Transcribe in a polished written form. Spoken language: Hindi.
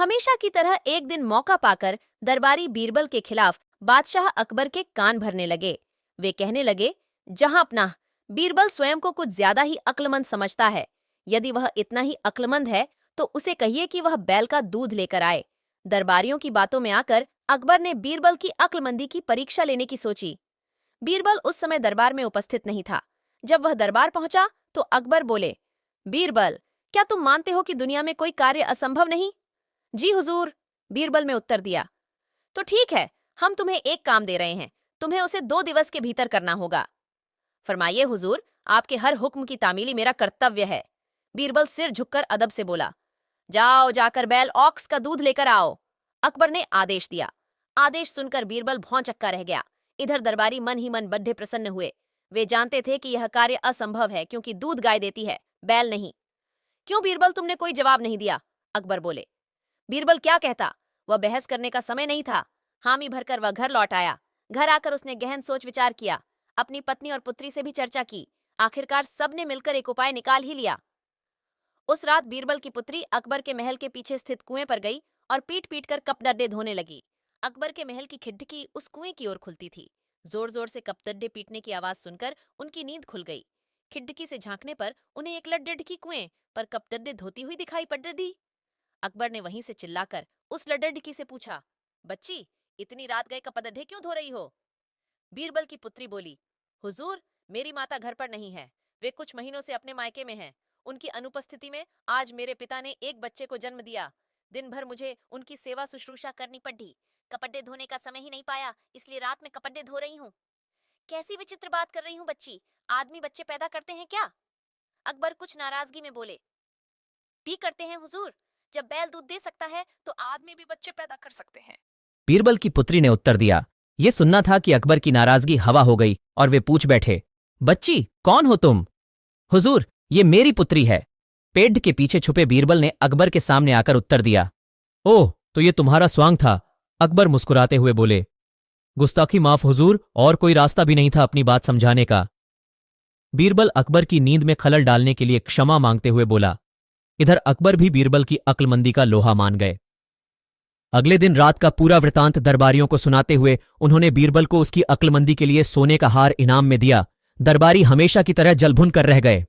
हमेशा की तरह एक दिन मौका पाकर दरबारी बीरबल के खिलाफ बादशाह अकबर के कान भरने लगे। वे कहने लगे, जहां अपना बीरबल स्वयं को कुछ ज्यादा ही अक्लमंद समझता है। यदि वह इतना ही अक्लमंद है तो उसे कहिए कि वह बैल का दूध लेकर आए। दरबारियों की बातों में आकर अकबर ने बीरबल की अक्लमंदी की परीक्षा लेने की सोची। बीरबल उस समय दरबार में उपस्थित नहीं था। जब वह दरबार पहुंचा तो अकबर बोले, बीरबल, क्या तुम मानते हो कि दुनिया में कोई कार्य असंभव नहीं? जी हुजूर, बीरबल ने उत्तर दिया। तो ठीक है, हम तुम्हें एक काम दे रहे हैं, तुम्हें उसे 2 दिवस के भीतर करना होगा। फरमाइए हुजूर, आपके हर हुक्म की तामीली मेरा कर्तव्य है। बीरबल सिर झुककर अदब से बोला, जाओ जाकर बैल ऑक्स का दूध लेकर आओ। अकबर ने आदेश दिया। आदेश सुनकर बीरबल भौंचक्का रह गया। इधर दरबारी मन ही मन बड्ढे प्रसन्न हुए। वे जानते थे कि यह कार्य असंभव है, क्योंकि दूध गाय देती है, बैल नहीं। क्यों बीरबल, तुमने कोई जवाब नहीं दिया? अकबर बोले। बीरबल क्या कहता? वह बहस करने का समय नहीं था। हामी भरकर वह घर लौट आया। घर आकर उसने गहन सोच विचार किया, अपनी पत्नी और पुत्री से भी चर्चा की। आखिरकार सबने मिलकर एक उपाय निकाल ही लिया। उस रात बीरबल की पुत्री अकबर के महल के पीछे स्थित कुएं पर गई और पीट पीट कर कपडड्डे धोने लगी। अकबर के महल की खिड़की उस कुएं की ओर खुलती थी। जोर जोर से कपडड्डे पीटने की आवाज सुनकर उनकी नींद खुल गई। खिड़की से झांकने पर उन्हें एक लड्डड़ की कुएं पर कपडड्डे धोती हुई दिखाई पड़ रही। अकबर ने वहीं से चिल्लाकर उस लड्डड़की से पूछा, बच्ची, इतनी रात गए कपडड्डे क्यों धो रही हो? बीरबल की पुत्री बोली, हुजूर, मेरी माता घर पर नहीं है। वे कुछ महीनों से अपने मायके में हैं। उनकी अनुपस्थिति में आज मेरे पिता ने एक बच्चे को जन्म दिया। दिन भर मुझे उनकी सेवा शुश्रूषा करनी पड़ी। कपड़े धोने का समय ही नहीं पाया, इसलिए रात में कपड़े धो रही हूँ। कैसी विचित्र बात कर रही हूँ बच्ची, आदमी बच्चे पैदा करते हैं क्या? अकबर कुछ नाराजगी में बोले, भी करते हैं हुजूर। जब बैल दूध दे सकता है तो आदमी भी बच्चे पैदा कर सकते हैं। बीरबल की पुत्री ने उत्तर दिया। ये सुनना था कि अकबर की नाराजगी हवा हो गई और वे पूछ बैठे, बच्ची, कौन हो तुम? हुजूर, ये मेरी पुत्री है। पेड़ के पीछे छुपे बीरबल ने अकबर के सामने आकर उत्तर दिया। ओह, तो ये तुम्हारा स्वांग था? अकबर मुस्कुराते हुए बोले। गुस्ताखी माफ हुजूर, और कोई रास्ता भी नहीं था अपनी बात समझाने का। बीरबल अकबर की नींद में खलल डालने के लिए क्षमा मांगते हुए बोला। इधर अकबर भी बीरबल की अक्लमंदी का लोहा मान गए। अगले दिन रात का पूरा वृतांत दरबारियों को सुनाते हुए उन्होंने बीरबल को उसकी अक्लमंदी के लिए सोने का हार इनाम में दिया। दरबारी हमेशा की तरह जलभुन कर रह गए।